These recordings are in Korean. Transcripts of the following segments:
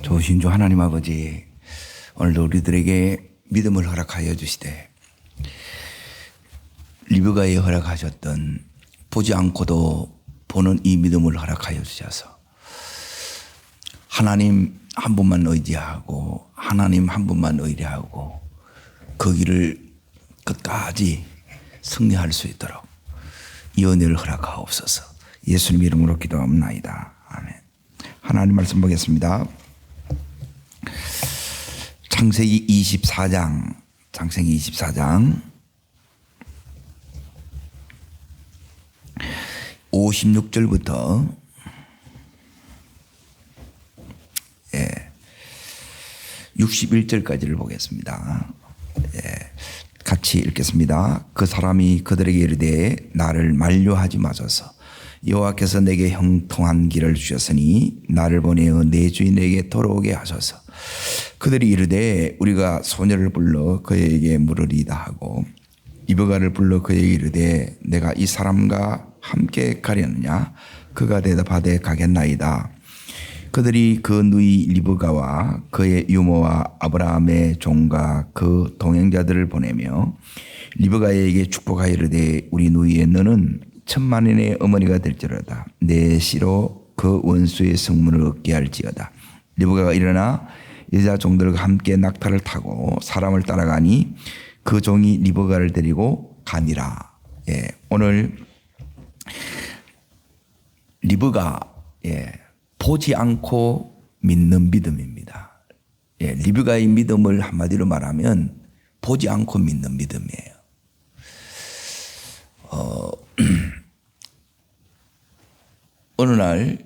좋으신 주 하나님 아버지, 오늘도 우리들에게 믿음을 허락하여 주시되 리브가에 허락하셨던 보지 않고도 보는 이 믿음을 허락하여 주셔서 하나님 한 분만 의지하고 하나님 한 분만 의뢰하고 그 길을 끝까지 승리할 수 있도록 이 은혜를 허락하옵소서. 예수님 이름으로 기도합나이다. 아멘. 하나님 말씀 보겠습니다. 창세기 24장 56절부터 61절까지를 보겠습니다. 같이 읽겠습니다. 그 사람이 그들에게 이르되 나를 만류하지 마소서. 여호와께서 내게 형통한 길을 주셨으니 나를 보내어 내 주인에게 돌아오게 하소서. 그들이 이르되 우리가 소녀를 불러 그에게 물으리다 하고 리브가를 불러 그에게 이르되 내가 이 사람과 함께 가려느냐. 그가 대답하되 가겠나이다. 그들이 그 누이 리브가와 그의 유모와 아브라함의 종과 그 동행자들을 보내며 리브가에게 축복하여 이르되 우리 누이의 너는 천만인의 어머니가 될지어다. 내 씨로 그 원수의 성문을 얻게 할지어다. 리브가가 일어나 여자 종들과 함께 낙타를 타고 사람을 따라가니 그 종이 리브가를 데리고 가니라. 오늘 리브가 보지 않고 믿는 믿음입니다. 리브가의 믿음을 한마디로 말하면 보지 않고 믿는 믿음이에요. 어느 날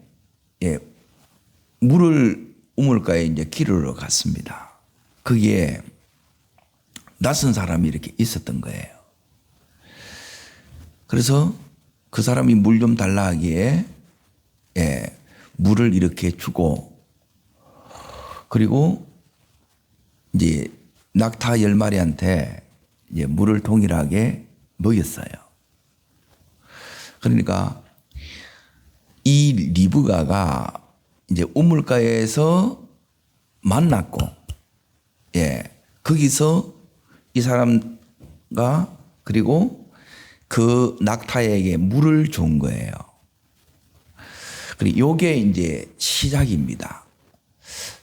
물을 우물가에 이제 기르러 갔습니다. 거기에 낯선 사람이 이렇게 있었던 거예요. 그래서 그 사람이 물 좀 달라 하기에 물을 이렇게 주고 그리고 이제 낙타 10마리한테 이제 물을 동일하게 먹였어요. 그러니까 이 리브가가 이제 우물가에서 만났고, 거기서 이 사람과 그리고 그 낙타에게 물을 준 거예요. 그리고 요게 이제 시작입니다.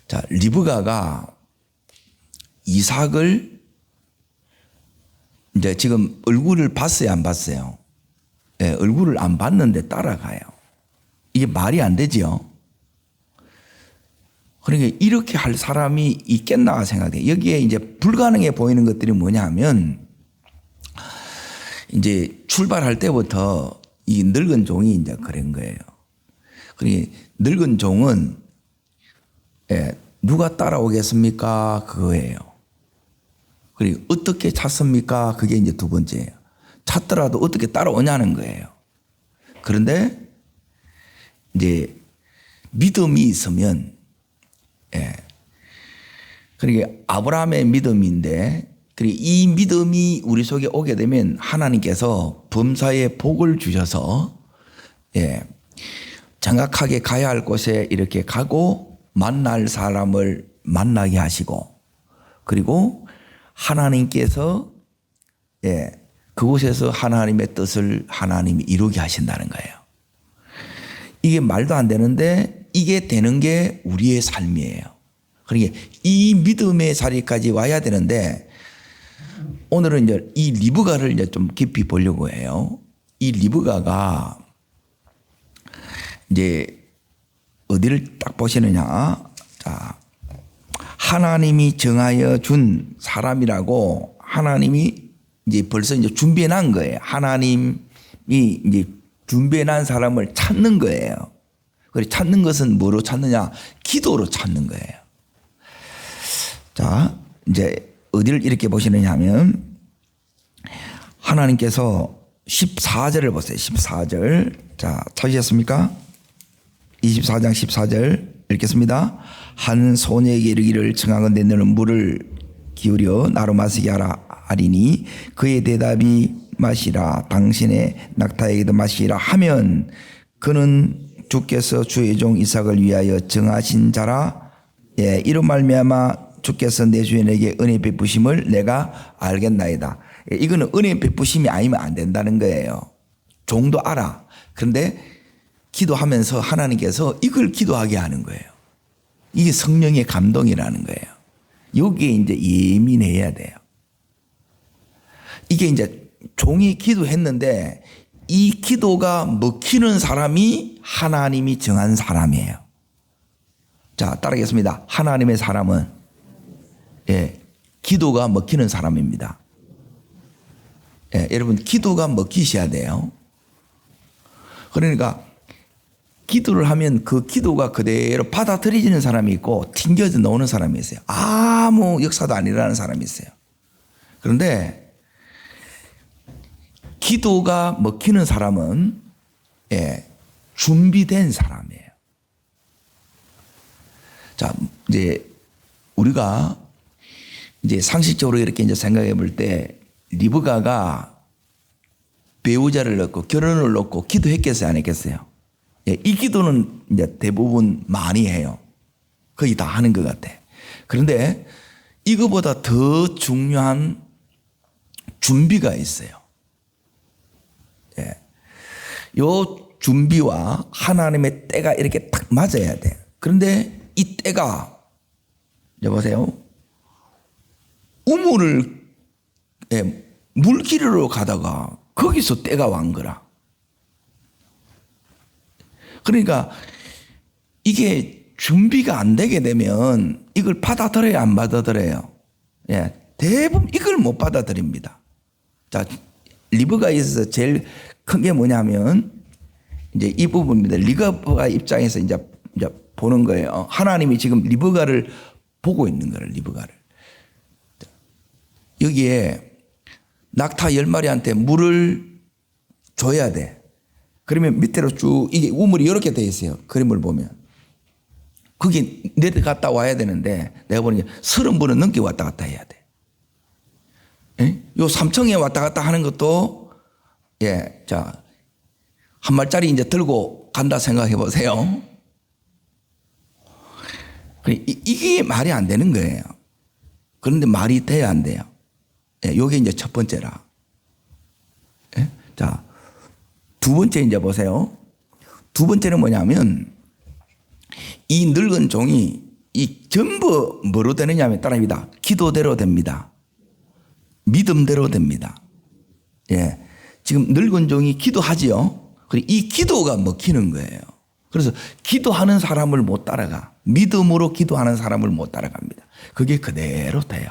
자, 리브가가 이삭을 이제 지금 얼굴을 봤어요, 안 봤어요? 얼굴을 안 봤는데 따라가요. 이게 말이 안 되죠. 그러니까 이렇게 할 사람이 있겠나 생각해요. 여기에 이제 불가능해 보이는 것들이 뭐냐 하면 이제 출발할 때부터 이 늙은 종이 이제 그런 거예요. 그러니까 늙은 종은 누가 따라오겠습니까? 그거예요. 그리고 어떻게 찾습니까? 그게 이제 두 번째예요. 찾더라도 어떻게 따라오냐는 거예요. 그런데 이제 믿음이 있으면 그러니까 아브라함의 믿음인데 그리고 이 믿음이 우리 속에 오게 되면 하나님께서 범사에 복을 주셔서 정확하게 가야 할 곳에 이렇게 가고 만날 사람을 만나게 하시고 그리고 하나님께서 그곳에서 하나님의 뜻을 하나님이 이루게 하신다는 거예요. 이게 말도 안 되는데 이게 되는 게 우리의 삶이에요. 그러니까 이 믿음의 자리까지 와야 되는데 오늘은 이제 이 리브가를 이제 좀 깊이 보려고 해요. 이 리브가가 이제 어디를 딱 보시느냐. 자, 하나님이 정하여 준 사람이라고 하나님이 이제 벌써 이제 준비해 놓은 거예요. 하나님이 이제 준비해 놓은 사람을 찾는 거예요. 그리고 찾는 것은 뭐로 찾느냐? 기도로 찾는 거예요. 자, 이제 어디를 이렇게 보시느냐 하면 하나님께서 14절을 보세요. 14절. 자, 찾으셨습니까? 24장 14절 읽겠습니다. 한 소녀에게 이르기를 청하건대 너는 물을 기울여 나로 마시게 하리니 그의 대답이 마시라 당신의 낙타에게도 마시라 하면 그는 주께서 주의 종 이삭을 위하여 정하신 자라 예, 이로 말미암아 주께서 내 주인에게 은혜 베푸심을 내가 알겠나이다. 예, 이거는 은혜 베푸심이 아니면 안 된다는 거예요. 종도 알아. 그런데 기도하면서 하나님께서 이걸 기도하게 하는 거예요. 이게 성령의 감동이라는 거예요. 여기에 이제 예민해야 돼요. 이게 이제 종이 기도했는데 이 기도가 먹히는 사람이 하나님이 정한 사람이에요. 자, 따르겠습니다. 하나님의 사람은 예, 기도가 먹히는 사람입니다. 예, 여러분 기도가 먹히셔야 돼요. 그러니까 기도를 하면 그 기도가 그대로 받아들여지는 사람이 있고 튕겨져 나오는 사람이 있어요. 아무 역사도 안 일어나는 사람이 있어요. 그런데 기도가 먹히는 사람은 예, 준비된 사람이에요. 자, 이제 우리가 이제 상식적으로 이렇게 이제 생각해 볼 때 리브가가 배우자를 얻고 결혼을 얻고 기도했겠어요, 안 했겠어요? 예, 이 기도는 이제 대부분 많이 해요. 거의 다 하는 것 같아. 그런데 이거보다 더 중요한 준비가 있어요. 예. 요 준비와 하나님의 때가 이렇게 딱 맞아야 돼. 그런데 이 때가, 여보세요? 우물을, 예, 물길로 가다가 거기서 때가 완 거라. 그러니까 이게 준비가 안 되게 되면 이걸 받아들여야 안 받아들여요. 예, 대부분 이걸 못 받아들입니다. 자, 리브가에 있어서 제일 큰 게 뭐냐면 이제 이 부분입니다. 리브가 입장에서 이제 보는 거예요. 하나님이 지금 리브가를 보고 있는 거예요. 리브가를. 여기에 낙타 10마리한테 물을 줘야 돼. 그러면 밑으로 쭉 이게 우물이 이렇게 돼 있어요. 그림을 보면. 거기 내려갔다 와야 되는데 내가 보니까 30분은 넘게 왔다 갔다 해야 돼. 예? 요 3층에 왔다 갔다 하는 것도 예, 자, 한 말짜리 이제 들고 간다 생각해 보세요. 이게 말이 안 되는 거예요. 그런데 말이 돼야 안 돼요. 예, 요게 이제 첫 번째라. 예? 자, 두 번째 이제 보세요. 두 번째는 뭐냐면 이 늙은 종이 이 전부 뭐로 되느냐면 따라합니다. 기도대로 됩니다. 믿음대로 됩니다. 예. 지금 늙은 종이 기도하지요. 그리고 이 기도가 먹히는 거예요. 그래서 기도하는 사람을 못 따라가. 믿음으로 기도하는 사람을 못 따라갑니다. 그게 그대로 돼요.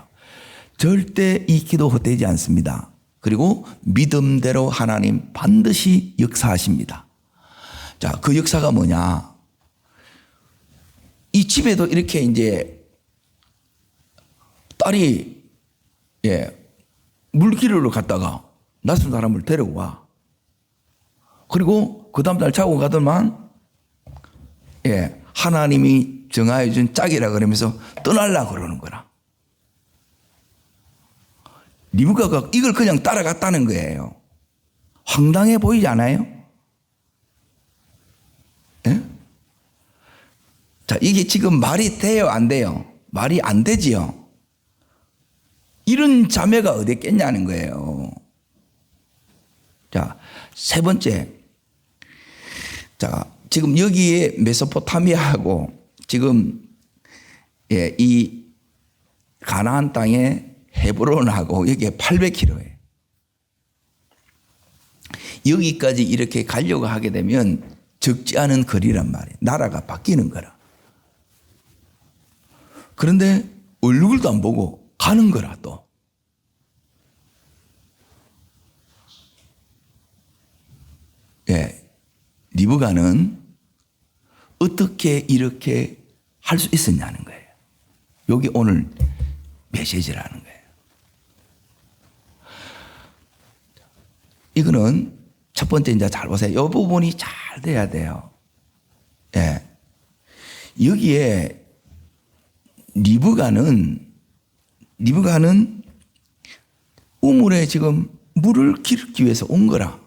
절대 이 기도 헛되지 않습니다. 그리고 믿음대로 하나님 반드시 역사하십니다. 자, 그 역사가 뭐냐? 이 집에도 이렇게 이제 딸이 예, 물길로 갔다가 낯선 사람을 데리고 와. 그리고 그 다음 날 자고 가더만 예, 하나님이 정하여 준 짝이라 그러면서 떠나려고 그러는 거라. 리브가가 이걸 그냥 따라갔다는 거예요. 황당해 보이지 않아요? 예? 자, 이게 지금 말이 돼요, 안 돼요? 말이 안 되지요. 이런 자매가 어디 있겠냐는 거예요. 자, 세 번째. 자, 지금 여기에 메소포타미아하고 지금 예, 이 가나안 땅에 헤브론하고 여기에 800km예요. 여기까지 이렇게 가려고 하게 되면 적지 않은 거리란 말이에요. 나라가 바뀌는 거라. 그런데 얼굴도 안 보고 가는 거라 또. 예, 리브가는 어떻게 이렇게 할 수 있었냐는 거예요. 여기 오늘 메시지라는 거예요. 이거는 첫 번째 이제 잘 보세요. 이 부분이 잘 돼야 돼요. 예. 여기에 리브가는 우물에 지금 물을 기르기 위해서 온 거라.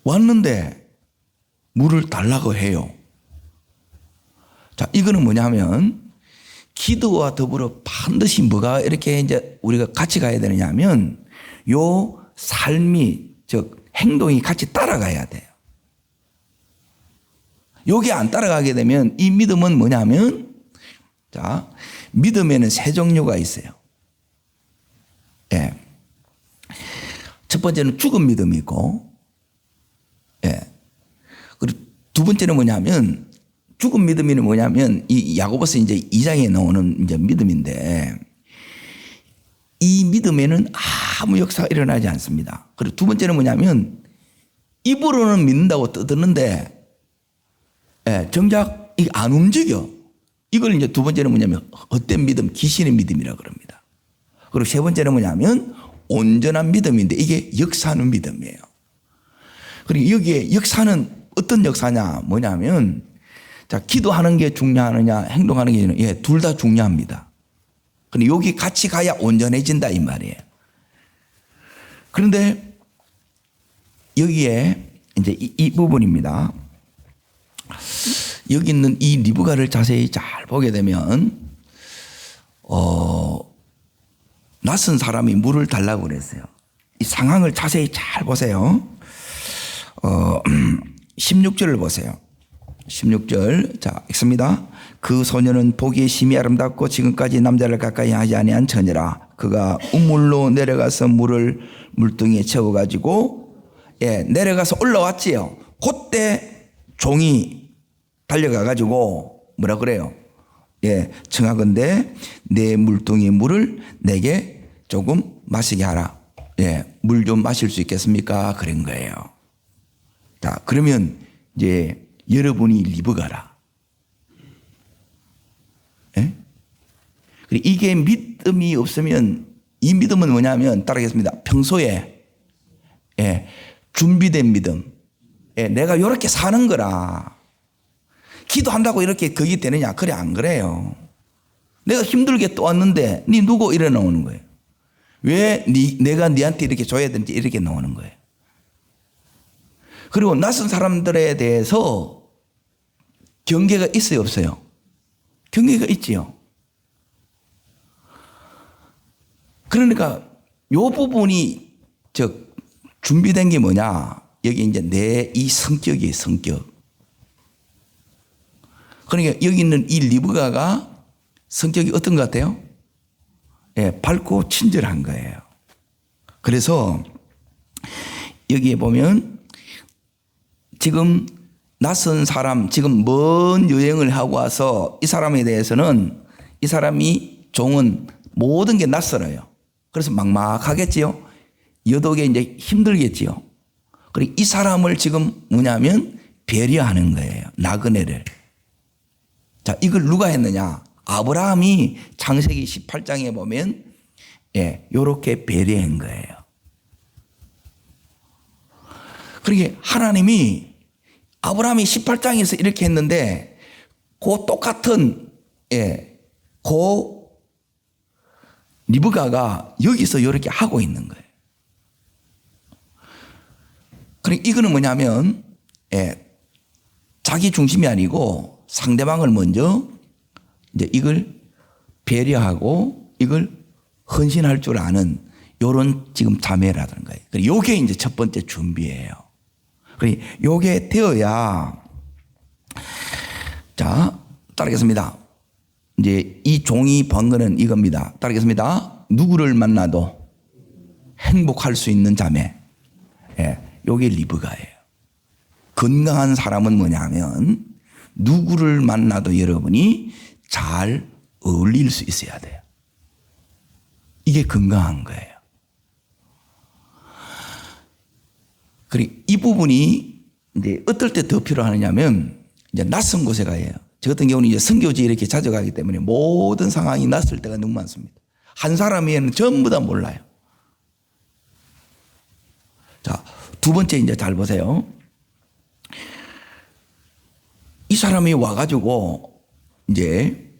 왔는데 물을 달라고 해요. 자, 자, 이거는 뭐냐면 기도와 더불어 반드시 뭐가 이렇게 이제 우리가 같이 가야 되느냐면 요 삶이, 즉 행동이 같이 따라가야 돼요. 요게 안 따라가게 되면 이 믿음은 뭐냐면, 자, 믿음에는 세 종류가 있어요. 예. 첫 번째는 죽은 믿음이 있고, 예. 그리고 두 번째는 뭐냐면, 죽은 믿음이 뭐냐면, 이 야고보서 이제 2장에 나오는 이제 믿음인데, 이 믿음에는 아무 역사가 일어나지 않습니다. 그리고 두 번째는 뭐냐면, 입으로는 믿는다고 떠드는데, 예, 정작 이게 안 움직여. 이걸 이제 두 번째는 뭐냐면, 헛된 믿음, 귀신의 믿음이라고 그럽니다. 그리고 세 번째는 뭐냐면, 온전한 믿음인데, 이게 역사하는 믿음이에요. 그리고 여기에 역사는 어떤 역사냐, 뭐냐면, 자, 기도하는 게 중요하느냐, 행동하는 게 중요하느냐, 예, 둘 다 중요합니다. 근데 여기 같이 가야 온전해진다, 이 말이에요. 그런데 여기에 이제 이 부분입니다. 여기 있는 이 리브가를 자세히 잘 보게 되면, 낯선 사람이 물을 달라고 그랬어요. 이 상황을 자세히 잘 보세요. 16절을 보세요. 16절. 자, 읽습니다. 그 소녀는 보기에 심히 아름답고 지금까지 남자를 가까이 하지 아니한 처녀라. 그가 우물로 내려가서 물등에 채워가지고, 예, 내려가서 올라왔지요. 그때 종이 달려가가지고 뭐라 그래요? 예, 청하건대 내 물동이 물을 내게 조금 마시게 하라. 예, 물 좀 마실 수 있겠습니까? 그런 거예요. 자, 그러면 이제 여러분이 리브가라. 예? 그리고 이게 믿음이 없으면, 이 믿음은 뭐냐면 따르겠습니다. 평소에, 예, 준비된 믿음. 예, 내가 이렇게 사는 거라. 기도한다고 이렇게 그게 되느냐? 그래, 안 그래요. 내가 힘들게 또 왔는데 니 누구 이래 나오는 거예요. 왜 내가 니한테 이렇게 줘야 되는지 이렇게 나오는 거예요. 그리고 낯선 사람들에 대해서 경계가 있어요, 없어요? 경계가 있지요. 그러니까 요 부분이 준비된 게 뭐냐? 여기 이제 내 이 성격이에요, 성격. 그러니까 여기 있는 이 리브가가 성격이 어떤 것 같아요? 예, 밝고 친절한 거예요. 그래서 여기에 보면 지금 낯선 사람, 지금 먼 여행을 하고 와서 이 사람에 대해서는, 이 사람이 종은 모든 게 낯설어요. 그래서 막막하겠지요. 여독에 이제 힘들겠지요. 그리고 이 사람을 지금 뭐냐면 배려하는 거예요. 나그네를. 자, 이걸 누가 했느냐? 아브라함이 창세기 18장에 보면, 예, 요렇게 배려한 거예요. 그러니까 하나님이 아브라함이 18장에서 이렇게 했는데, 그 똑같은, 예, 그 리브가가 여기서 이렇게 하고 있는 거예요. 그러니까 이거는 뭐냐면, 예, 자기 중심이 아니고 상대방을 먼저 이제 이걸 배려하고 이걸 헌신할 줄 아는 요런 지금 자매라는 거예요. 그리고 요게 이제 첫 번째 준비예요. 그러니까 요게 되어야, 자, 따르겠습니다. 이제 이 종이 번 거는 이겁니다. 따르겠습니다. 누구를 만나도 행복할 수 있는 자매. 예, 요게 리브가예요. 건강한 사람은 뭐냐면 누구를 만나도 여러분이 잘 어울릴 수 있어야 돼요. 이게 건강한 거예요. 그리고 이 부분이 이제 어떨 때 더 필요하느냐면 이제 낯선 곳에 가요. 저 같은 경우는 이제 선교지 이렇게 자주 가기 때문에 모든 상황이 낯설 때가 너무 많습니다. 한 사람에는 전부 다 몰라요. 자, 두 번째 이제 잘 보세요. 이 사람이 와가지고 이제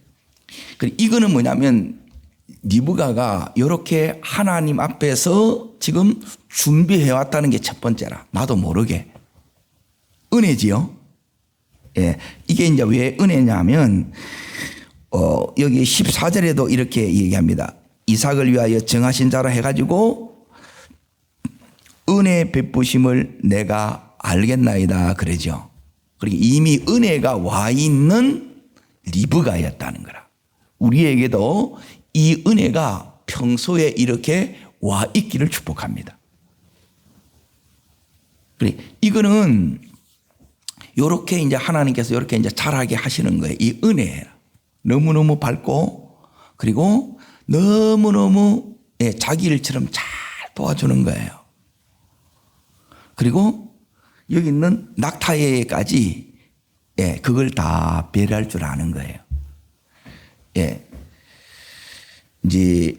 이거는 뭐냐면 리브가가 이렇게 하나님 앞에서 지금 준비해 왔다는 게 첫 번째라. 나도 모르게 은혜지요. 예, 이게 이제 왜 은혜냐면 여기 14절에도 이렇게 얘기합니다. 이삭을 위하여 정하신 자라 해가지고 은혜 베푸심을 내가 알겠나이다 그러죠. 그러니까 이미 은혜가 와 있는 리브가였다는 거라. 우리에게도 이 은혜가 평소에 이렇게 와 있기를 축복합니다. 그래, 이거는 요렇게 이제 하나님께서 요렇게 이제 잘하게 하시는 거예요. 이 은혜. 너무너무 밝고, 그리고 너무너무 자기 일처럼 잘 도와주는 거예요. 그리고 여기 있는 낙타에까지 그걸 다 배려할 줄 아는 거예요. 이제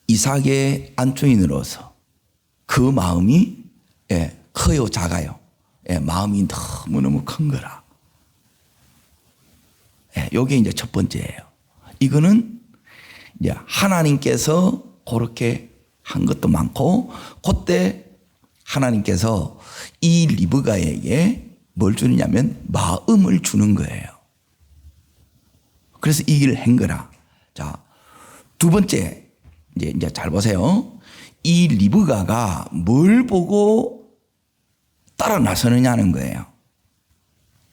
이삭의 안주인으로서 그 마음이 커요, 작아요? 마음이 너무너무 큰 거라. 요게 이제 첫 번째예요. 이거는 이제 하나님께서 그렇게 한 것도 많고, 그때 하나님께서 이 리브가에게 뭘 주느냐면 마음을 주는 거예요. 그래서 이 일을 한 거라. 자, 두 번째, 이제 잘 보세요. 이 리브가가 뭘 보고 따라 나서느냐는 거예요.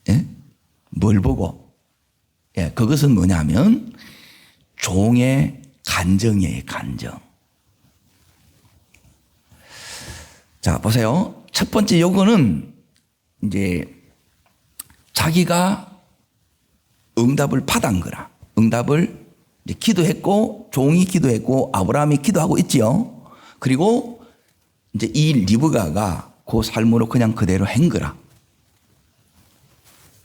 예? 뭘 보고? 그것은 뭐냐면 종의 간정이에요, 간정. 자, 보세요. 첫 번째 요거는 이제 자기가 응답을 받은 거라. 응답을 이제 기도했고, 종이 기도했고, 아브라함이 기도하고 있지요. 그리고 이제 이 리브가가 그 삶으로 그냥 그대로 한 거라.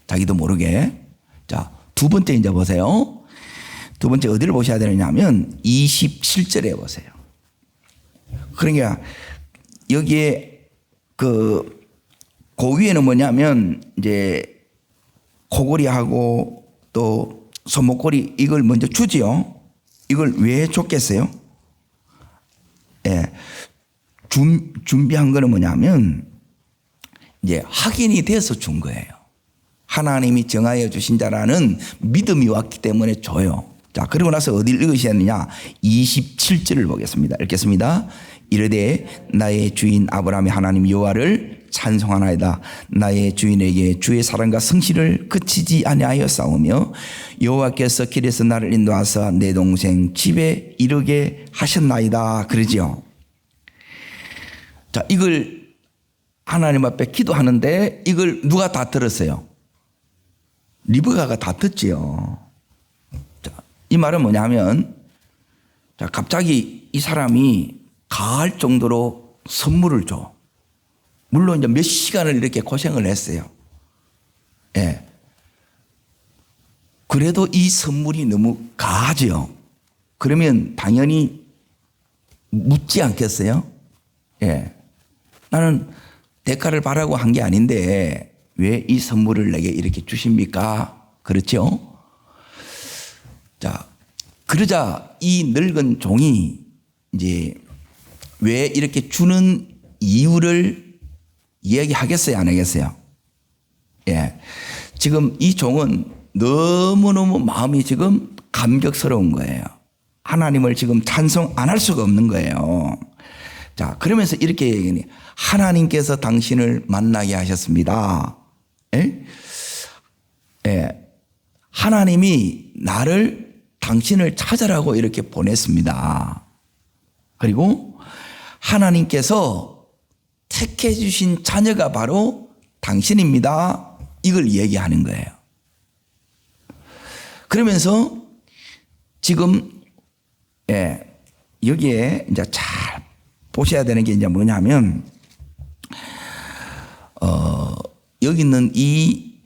자기도 모르게. 자, 두 번째 이제 보세요. 두 번째 어디를 보셔야 되느냐면 27절에 보세요. 그러니까 여기에 그 위에는 뭐냐면 이제 코골이하고 또 손목걸이 이걸 먼저 주지요. 이걸 왜 줬겠어요? 준비한 거는 뭐냐면 이제 확인이 돼서 준 거예요. 하나님이 정하여 주신 자라는 믿음이 왔기 때문에 줘요. 자, 그리고 나서 어디를 읽으셔야 하느냐? 27절을 보겠습니다. 읽겠습니다. 이르되 나의 주인 아브라함의 하나님 여호와를 찬송하나이다. 나의 주인에게 주의 사랑과 성실을 그치지 아니하여 싸우며 여호와께서 길에서 나를 인도하사 내 동생 집에 이르게 하셨나이다. 그러지요. 자, 이걸 하나님 앞에 기도하는데 이걸 누가 다 들었어요? 리브가가 다 듣지요. 자, 이 말은 뭐냐면, 자, 갑자기 이 사람이 가할 정도로 선물을 줘. 물론 이제 몇 시간을 이렇게 고생을 했어요. 그래도 이 선물이 너무 가하죠. 그러면 당연히 묻지 않겠어요? 나는 대가를 바라고 한 게 아닌데 왜 이 선물을 내게 이렇게 주십니까? 그렇죠? 자, 그러자 이 늙은 종이 이제 왜 이렇게 주는 이유를 이야기하겠어요? 안 하겠어요? 지금 이 종은 너무너무 마음이 지금 감격스러운 거예요. 하나님을 지금 찬송 안 할 수가 없는 거예요. 자, 그러면서 이렇게 얘기해요. 하나님께서 당신을 만나게 하셨습니다. 하나님이 당신을 찾으라고 이렇게 보냈습니다. 그리고 하나님께서 택해 주신 자녀가 바로 당신입니다. 이걸 얘기하는 거예요. 그러면서 지금 여기에 이제 잘 보셔야 되는 게 이제 뭐냐면 여기 있는 이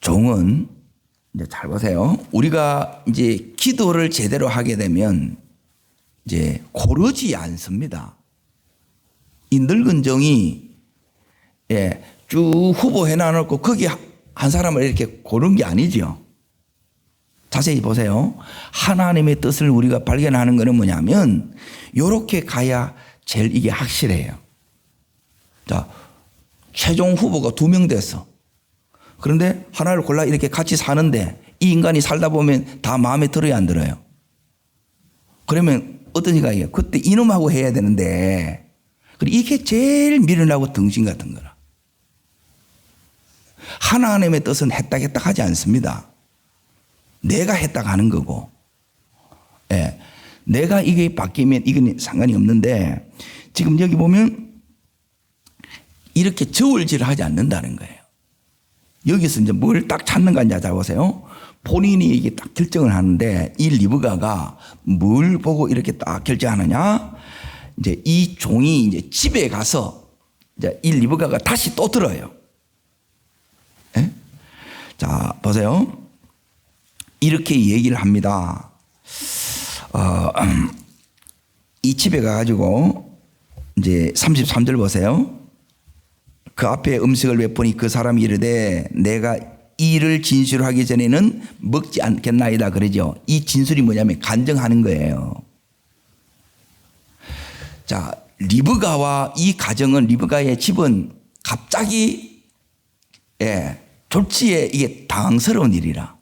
종은 이제 잘 보세요. 우리가 이제 기도를 제대로 하게 되면 이제 고르지 않습니다. 이 늙은 종이 쭉 후보해 놔놓고 거기 한 사람을 이렇게 고른 게 아니죠. 자세히 보세요. 하나님의 뜻을 우리가 발견하는 것은 뭐냐면 이렇게 가야 제일 이게 확실해요. 자, 최종 후보가 2명 됐어. 그런데 하나를 골라 이렇게 같이 사는데 이 인간이 살다 보면 다 마음에 들어야 안 들어요? 그러면 어떤 생각이에요? 그때 이놈하고 해야 되는데 이게 제일 미련하고 등신 같은 거라. 하나님의 뜻은 했다 하지 않습니다. 내가 했다 하는 거고, 예, 내가 이게 바뀌면 이건 상관이 없는데 지금 여기 보면 이렇게 저울질을 하지 않는다는 거예요. 여기서 이제 뭘 딱 찾는가 이제 잘 보세요. 본인이 이게 딱 결정을 하는데 이 리브가가 뭘 보고 이렇게 딱 결정하느냐? 이제 이 종이 이제 집에 가서 이제 이 리브가가 다시 또 들어요. 예? 자, 보세요. 이렇게 얘기를 합니다. 이 집에 가가지고 이제 33절 보세요. 그 앞에 음식을 베푸니 그 사람이 이르되 내가 이를 진술을 하기 전에는 먹지 않겠나이다 그러죠. 이 진술이 뭐냐면 간증하는 거예요. 자, 리브가와 이 가정은, 리브가의 집은 갑자기 졸지에 이게 당황스러운 일이라.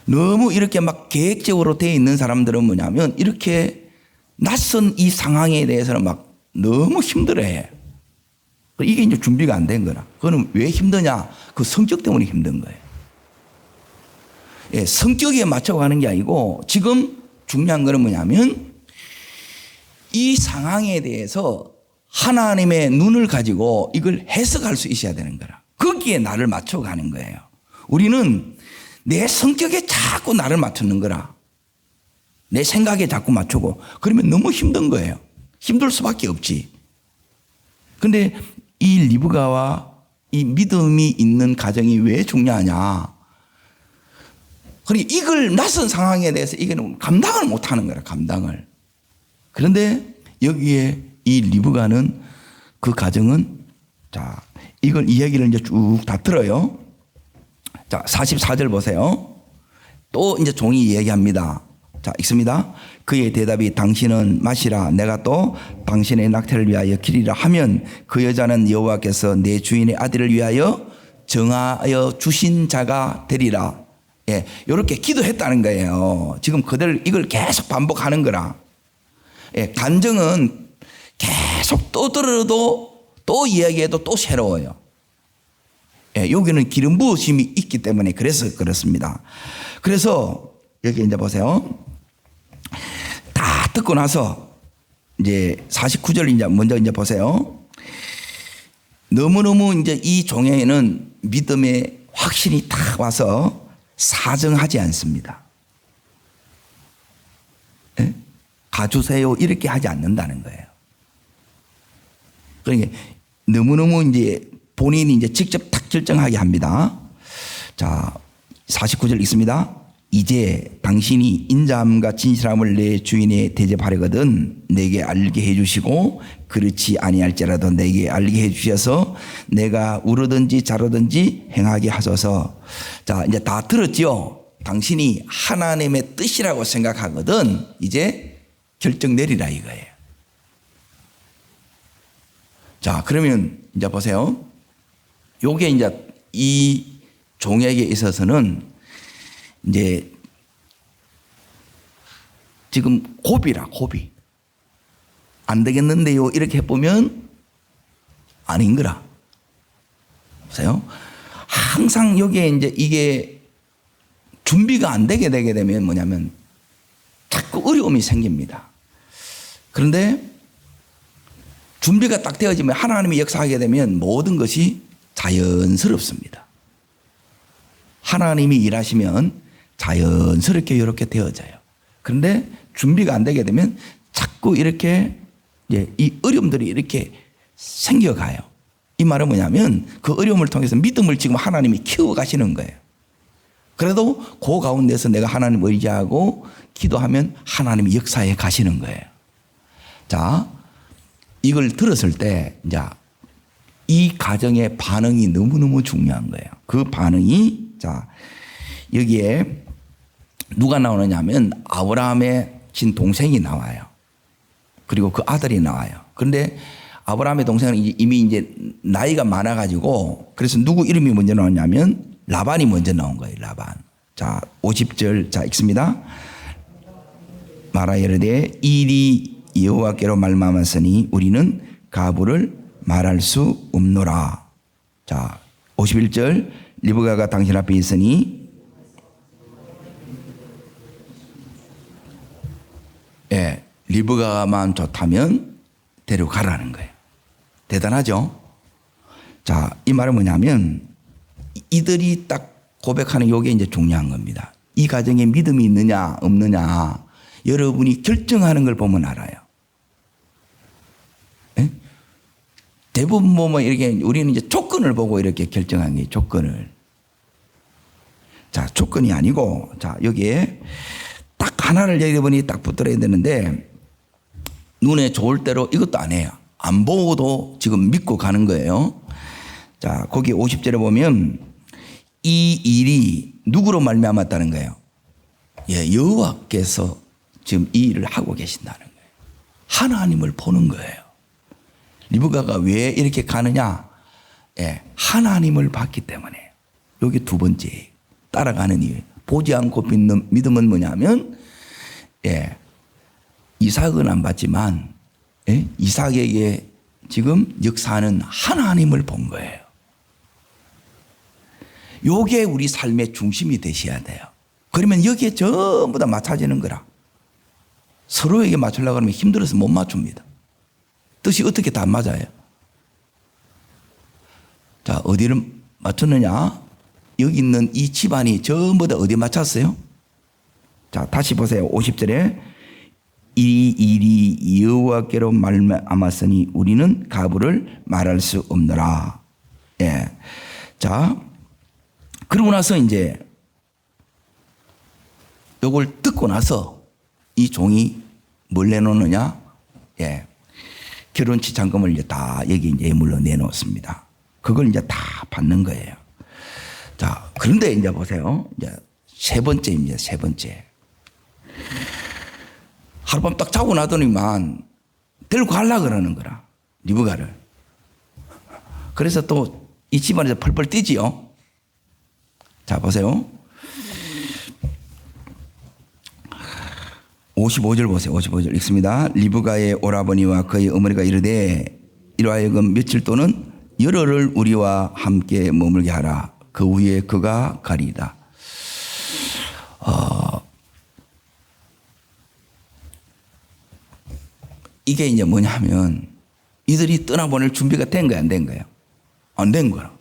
너무 이렇게 막 계획적으로 되어 있는 사람들은 뭐냐면 이렇게 낯선 이 상황에 대해서는 막 너무 힘들어해. 이게 이제 준비가 안 된 거라. 그거는 왜 힘드냐? 그 성격 때문에 힘든 거예요. 예, 성격에 맞춰가는 게 아니고 지금 중요한 거는 뭐냐면 이 상황에 대해서 하나님의 눈을 가지고 이걸 해석할 수 있어야 되는 거라. 거기에 나를 맞춰가는 거예요. 우리는 내 성격에 자꾸 나를 맞추는 거라. 내 생각에 자꾸 맞추고 그러면 너무 힘든 거예요. 힘들 수밖에 없지. 근데 이 리브가와 이 믿음이 있는 가정이 왜 중요하냐? 그러니까 이걸 낯선 상황에 대해서 이게는 감당을 못 하는 거라, 감당을. 그런데 여기에 이 리브가는 그 가정은 자, 이걸 이야기를 이제 쭉 다 들어요. 자, 44절 보세요. 또 이제 종이 이야기합니다. 자, 읽습니다. 그의 대답이 당신은 마시라 내가 또 당신의 낙태를 위하여 기리라 하면 그 여자는 여호와께서 내 주인의 아들을 위하여 정하여 주신 자가 되리라. 예, 이렇게 기도했다는 거예요. 지금 그대로 이걸 계속 반복하는 거라. 예, 간증은 계속 또 들어도 또 이야기해도 또 새로워요. 예, 여기는 기름 부으심이 있기 때문에 그래서 그렇습니다. 그래서 여기 이제 보세요. 다 듣고 나서 이제 49절 이제 먼저 이제 보세요. 너무너무 이제 이 종에는 믿음의 확신이 딱 와서 사정하지 않습니다. 예? 가주세요 이렇게 하지 않는다는 거예요. 그러니까 너무너무 이제 본인이 이제 직접 딱 결정하게 합니다. 자, 49절 읽습니다. 이제 당신이 인자함과 진실함을 내 주인에 대접하려거든 내게 알게 해주시고 그렇지 아니할지라도 내게 알게 해주셔서 내가 울으든지 자르든지 행하게 하소서. 자, 이제 다 들었죠. 당신이 하나님의 뜻이라고 생각하거든 이제 결정 내리라 이거예요. 자, 그러면 이제 보세요. 요게 이제 이 종에게 있어서는 이제 지금 고비라, 고비. 안 되겠는데요. 이렇게 해보면 아닌 거라. 보세요. 항상 여기에 이제 이게 준비가 안 되게 되면 뭐냐면 자꾸 어려움이 생깁니다. 그런데 준비가 딱 되어지면 하나님이 역사하게 되면 모든 것이 자연스럽습니다. 하나님이 일하시면 자연스럽게 이렇게 되어져요. 그런데 준비가 안 되게 되면 자꾸 이렇게 이 어려움들이 이렇게 생겨가요. 이 말은 뭐냐면 그 어려움을 통해서 믿음을 지금 하나님이 키워가시는 거예요. 그래도 그 가운데서 내가 하나님을 의지하고 기도하면 하나님이 역사해 가시는 거예요. 자, 이걸 들었을 때 이제 이 가정의 반응이 너무너무 중요한 거예요. 그 반응이 자, 여기에 누가 나오느냐 하면 아브라함의 친동생이 나와요. 그리고 그 아들이 나와요. 그런데 아브라함의 동생은 이미 이제 나이가 많아가지고 그래서 누구 이름이 먼저 나왔냐면 라반이 먼저 나온 거예요. 라반. 자, 50절 자 읽습니다. 말하 이르되 일이 여호와께로 말미암았으니 우리는 가부를 말할 수 없노라. 자, 51절 리브가가 당신 앞에 있으니 예, 리브가만 좋다면 데려가라는 거예요. 대단하죠? 자, 이 말은 뭐냐면 이들이 딱 고백하는 요게 이제 중요한 겁니다. 이 가정에 믿음이 있느냐 없느냐 여러분이 결정하는 걸 보면 알아요. 예? 대부분 뭐 이렇게 우리는 이제 조건을 보고 이렇게 결정한 게 조건을. 자, 조건이 아니고 자, 여기에 딱 하나를 여러분이 딱 붙들어야 되는데 눈에 좋을 대로 이것도 안 해요. 안 보고도 지금 믿고 가는 거예요. 자, 거기 50절에 보면 이 일이 누구로 말미암았다는 거예요. 예, 여호와께서 지금 이 일을 하고 계신다는 거예요. 하나님을 보는 거예요. 리브가가 왜 이렇게 가느냐? 예, 하나님을 봤기 때문에. 여기 두 번째 따라가는 이유. 보지 않고 믿는 믿음은 뭐냐면, 예, 이삭은 안 봤지만, 예, 이삭에게 지금 역사하는 하나님을 본 거예요. 요게 우리 삶의 중심이 되셔야 돼요. 그러면 여기에 전부 다 맞춰지는 거라. 서로에게 맞추려고 하면 힘들어서 못 맞춥니다. 뜻이 어떻게 다 맞아요? 자, 어디를 맞췄느냐? 여기 있는 이 집안이 전부 다 어디 맞췄어요? 자, 다시 보세요. 50절에 이 일이 여호와께로 말미암았으니 우리는 가부를 말할 수 없노라. 예. 자, 그러고 나서 이제 요걸 듣고 나서 이 종이 뭘 내놓느냐? 예. 결혼치 잔금을 이제 다 여기 이제 예물로 내놓습니다. 그걸 이제 다 받는 거예요. 자, 그런데 이제 보세요. 이제 세 번째입니다. 세 번째. 하룻밤 딱 자고 나더니만 데리고 가려고 그러는 거라. 리브가를. 그래서 또 이 집안에서 펄펄 뛰지요. 자, 보세요. 55절 보세요. 55절 읽습니다. 리브가의 오라버니와 그의 어머니가 이르되 이러하여금 며칠 또는 열흘을 우리와 함께 머물게 하라. 그 후에 그가 가리이다. 이게 이제 뭐냐면 이들이 떠나보낼 준비가 된 거야, 안 된 거야? 안 된 거야.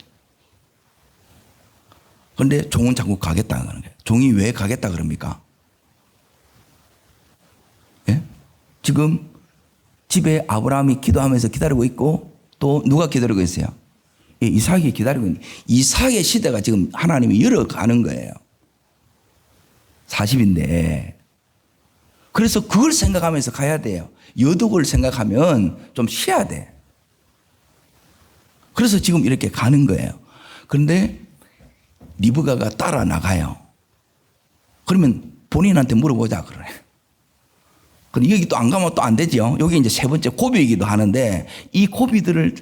그런데 종은 자꾸 가겠다 그러는 거예요. 종이 왜 가겠다 그럽니까? 예? 지금 집에 아브라함이 기도하면서 기다리고 있고 또 누가 기다리고 있어요? 예, 이삭이 기다리고 있는. 이삭의 시대가 지금 하나님이 열어가는 거예요. 40인데. 그래서 그걸 생각하면서 가야 돼요. 여독을 생각하면 좀 쉬어야 돼. 그래서 지금 이렇게 가는 거예요. 그런데 리브가가 따라 나가요. 그러면 본인한테 물어보자 그래. 근데 여기 또 안 가면 또 안 되죠. 여기 이제 세 번째 고비이기도 하는데 이 고비들을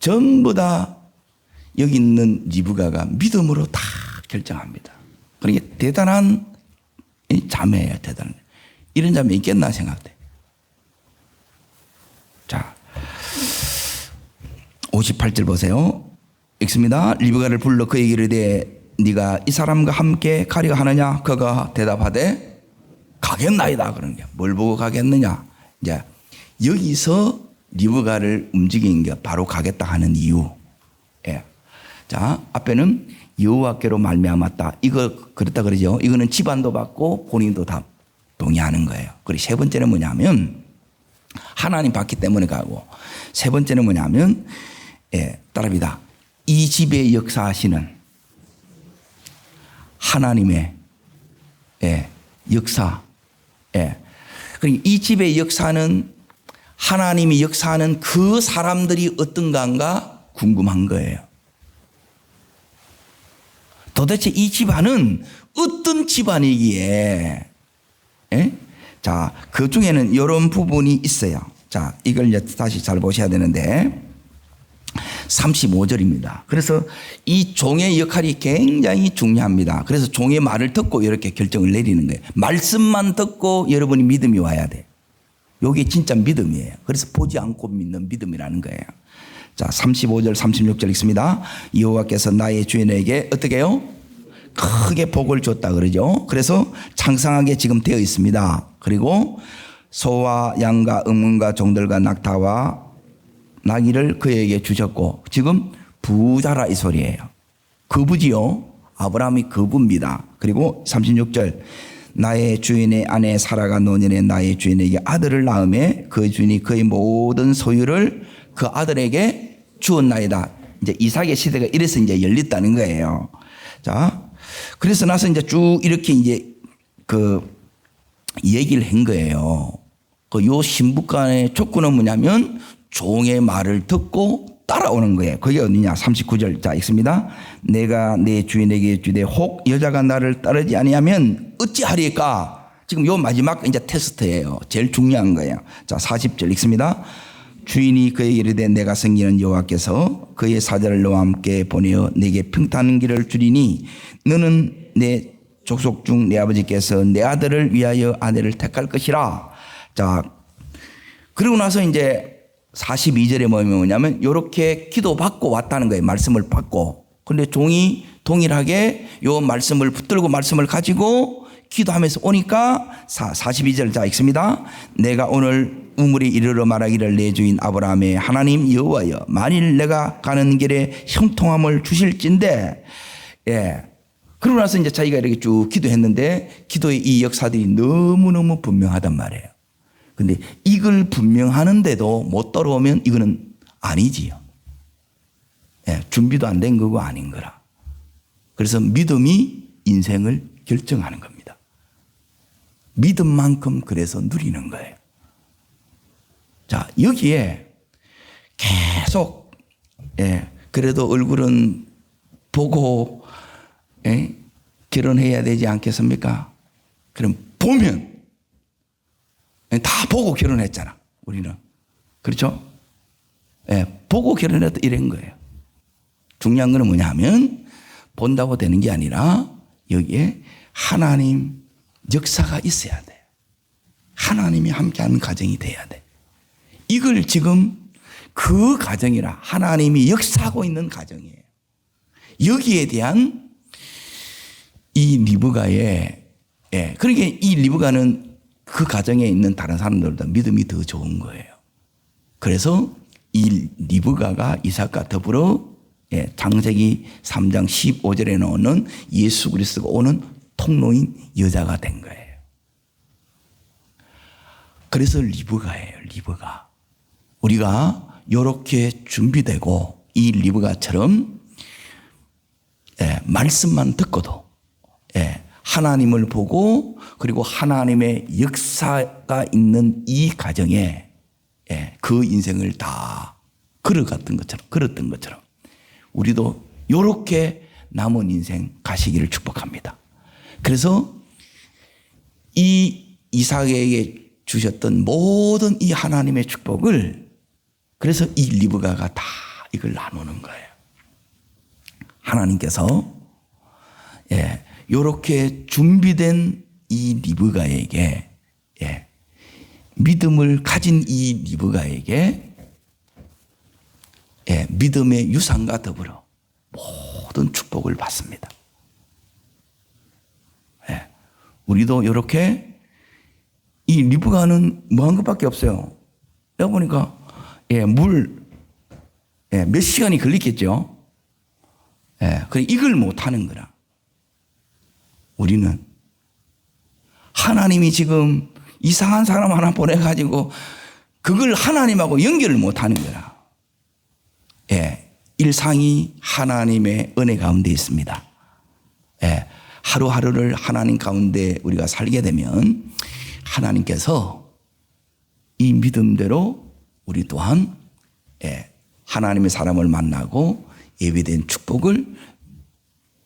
전부 다 여기 있는 리브가가 믿음으로 다 결정합니다. 그러니까 대단한 자매예요. 대단한. 이런 자매 있겠나 생각돼. 자, 58절 보세요. 읽습니다. 리브가를 불러 그에게 이르되 네가 이 사람과 함께 가려 하느냐? 그가 대답하되 가겠나이다 그러는 게. 뭘 보고 가겠느냐? 이제 여기서 리브가를 움직이는 게 바로 가겠다 하는 이유. 예. 자, 앞에는 여호와께로 말미암았다. 이거 그렇다 그러죠. 이거는 집안도 받고 본인도 다 동의하는 거예요. 그리고 세 번째는 뭐냐면 하나님 받기 때문에 가고, 세 번째는 뭐냐면 예, 따라합니다. 이 집에 역사하시는 하나님의 예, 역사. 예. 그러니까 이 집의 역사는 하나님이 역사하는 그 사람들이 어떤가가 궁금한 거예요. 도대체 이 집안은 어떤 집안이기에? 예? 자, 그 중에는 이런 부분이 있어요. 자, 이걸 이제 다시 잘 보셔야 되는데 35절입니다. 그래서 이 종의 역할이 굉장히 중요합니다. 그래서 종의 말을 듣고 이렇게 결정을 내리는 거예요. 말씀만 듣고 여러분이 믿음이 와야 돼. 이게 진짜 믿음이에요. 그래서 보지 않고 믿는 믿음이라는 거예요. 자, 35절 36절 읽습니다. 여호와께서 나의 주인에게 어떻게 해요? 크게 복을 줬다 그러죠. 그래서 창성하게 지금 되어 있습니다. 그리고 소와 양과 음문과 종들과 낙타와 나귀를 그에게 주셨고, 지금 부자라 이 소리예요. 거부지요. 아브라함이 거부입니다. 그리고 36절 나의 주인의 아내 사라가 노년에 나의 주인에게 아들을 낳음에 그 주인이 그의 모든 소유를 그 아들에게 주었나이다. 이제 이삭의 시대가 이래서 이제 열렸다는 거예요. 자, 그래서 나서 이제 쭉 이렇게 이제 그 얘기를 한 거예요. 그 요 신부간의 조건은 뭐냐면 종의 말을 듣고 따라오는 거예요. 그게 어디냐? 39절 자 읽습니다. 내가 내 주인에게 주되 혹 여자가 나를 따르지 아니하면 어찌하리까? 지금 요 마지막 이제 테스트예요. 제일 중요한 거예요. 자 40절 읽습니다. 주인이 그에게 이르되 내가 섬기는 여호와께서 그의 사자를 너와 함께 보내어 내게 평탄한 길을 주리니 너는 내 족속 중 내 아버지께서 내 아들을 위하여 아내를 택할 것이라. 자 그러고 나서 이제 42절에 뭐냐면 이렇게 기도받고 왔다는 거예요. 말씀을 받고. 그런데 종이 동일하게 요 말씀을 붙들고 말씀을 가지고 기도하면서 오니까 42절 자 읽습니다. 내가 오늘 우물에 이르러 말하기를 내 주인 아브라함의 하나님 여호와여 만일 내가 가는 길에 형통함을 주실진데. 예. 그러고 나서 이제 자기가 이렇게 쭉 기도했는데 기도의 이 역사들이 너무너무 분명하단 말이에요. 근데 이걸 분명하는데도 못 따라오면 이거는 아니지요. 예, 준비도 안 된 거고 아닌 거라. 그래서 믿음이 인생을 결정하는 겁니다. 믿음만큼 그래서 누리는 거예요. 자, 여기에 계속, 예, 그래도 얼굴은 보고, 예, 결혼해야 되지 않겠습니까? 그럼 보면, 다 보고 결혼했잖아, 우리는. 그렇죠? 예, 보고 결혼했다 이런 거예요. 중요한 거는 뭐냐 하면 본다고 되는 게 아니라 여기에 하나님 역사가 있어야 돼. 하나님이 함께하는 가정이 돼야 돼. 이걸 지금 그 가정이라 하나님이 역사하고 있는 가정이에요. 여기에 대한 이 리브가의, 예, 그러니까 이 리브가는 그 가정에 있는 다른 사람들보다 믿음이 더 좋은 거예요. 그래서 이 리브가가 이삭과 더불어, 예, 창세기 3장 15절에 나오는 예수 그리스도가 오는 통로인 여자가 된 거예요. 그래서 리브가예요. 리브가. 우리가 이렇게 준비되고 이 리브가처럼, 예, 말씀만 듣고도, 예, 하나님을 보고 그리고 하나님의 역사가 있는 이 가정에, 예, 그 인생을 다 걸었던 것처럼 우리도 이렇게 남은 인생 가시기를 축복합니다. 그래서 이 이삭에게 주셨던 모든 이 하나님의 축복을, 그래서 이 리브가가 다 이걸 나누는 거예요. 하나님께서, 예, 이렇게 준비된 이 리브가에게, 예, 믿음을 가진 이 리브가에게, 예, 믿음의 유산과 더불어 모든 축복을 받습니다. 예, 우리도 이렇게 이 리브가는 뭐 한 것밖에 없어요. 내가 보니까, 예, 예, 몇 시간이 걸리겠죠. 예, 그래 이걸 못 하는 거라. 우리는 하나님이 지금 이상한 사람 하나 보내가지고 그걸 하나님하고 연결을 못 하는 거라. 예, 일상이 하나님의 은혜 가운데 있습니다. 예, 하루하루를 하나님 가운데 우리가 살게 되면 하나님께서 이 믿음대로 우리 또한, 예, 하나님의 사람을 만나고 예비된 축복을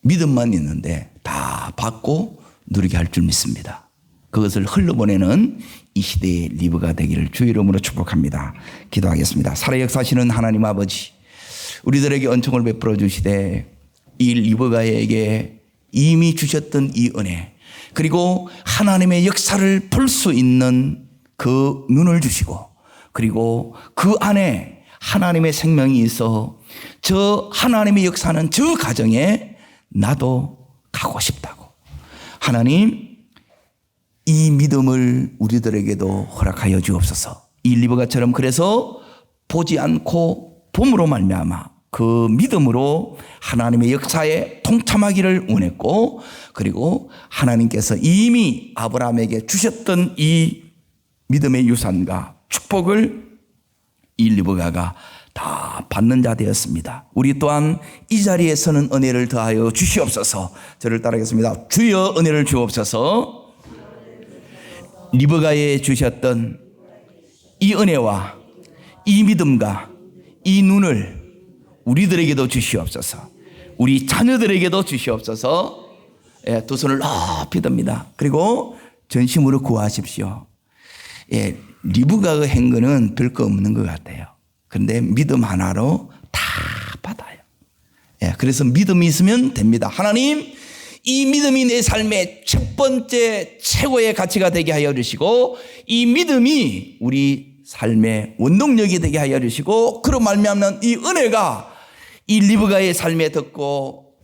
믿음만 있는데 다 받고 누리게 할 줄 믿습니다. 그것을 흘러보내는 이 시대의 리브가 되기를 주의 이름으로 축복합니다. 기도하겠습니다. 살아 역사하시는 하나님 아버지, 우리들에게 은총을 베풀어 주시되 이 리브가에게 이미 주셨던 이 은혜, 그리고 하나님의 역사를 볼 수 있는 그 눈을 주시고, 그리고 그 안에 하나님의 생명이 있어 저 하나님의 역사는 저 가정에 나도 가고 싶다고. 하나님, 이 믿음을 우리들에게도 허락하여 주옵소서. 이 리브가처럼 그래서 보지 않고 봄으로 말미암아 그 믿음으로 하나님의 역사에 동참하기를 원했고, 그리고 하나님께서 이미 아브라함에게 주셨던 이 믿음의 유산과 축복을 이 리브가가 다 받는 자 되었습니다. 우리 또한 이 자리에서는 은혜를 더하여 주시옵소서. 저를 따르겠습니다. 주여 은혜를 주옵소서. 리브가에 주셨던 이 은혜와 이 믿음과 이 눈을 우리들에게도 주시옵소서. 우리 자녀들에게도 주시옵소서. 예, 두 손을 높이 듭니다. 그리고 전심으로 구하십시오. 예, 리브가의 행거는 별거 없는 것 같아요. 그런데 믿음 하나로 다 받아요. 예, 그래서 믿음이 있으면 됩니다. 하나님, 이 믿음이 내 삶의 첫 번째 최고의 가치가 되게 하여 주시고, 이 믿음이 우리 삶의 원동력이 되게 하여 주시고, 그로 말미암는 이 은혜가 이 리브가의 삶에 덮고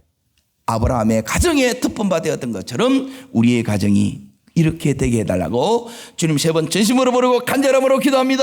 아브라함의 가정에 덮음바 되었던 것처럼 우리의 가정이 이렇게 되게 해달라고 주님 세 번 전심으로 부르고 간절함으로 기도합니다.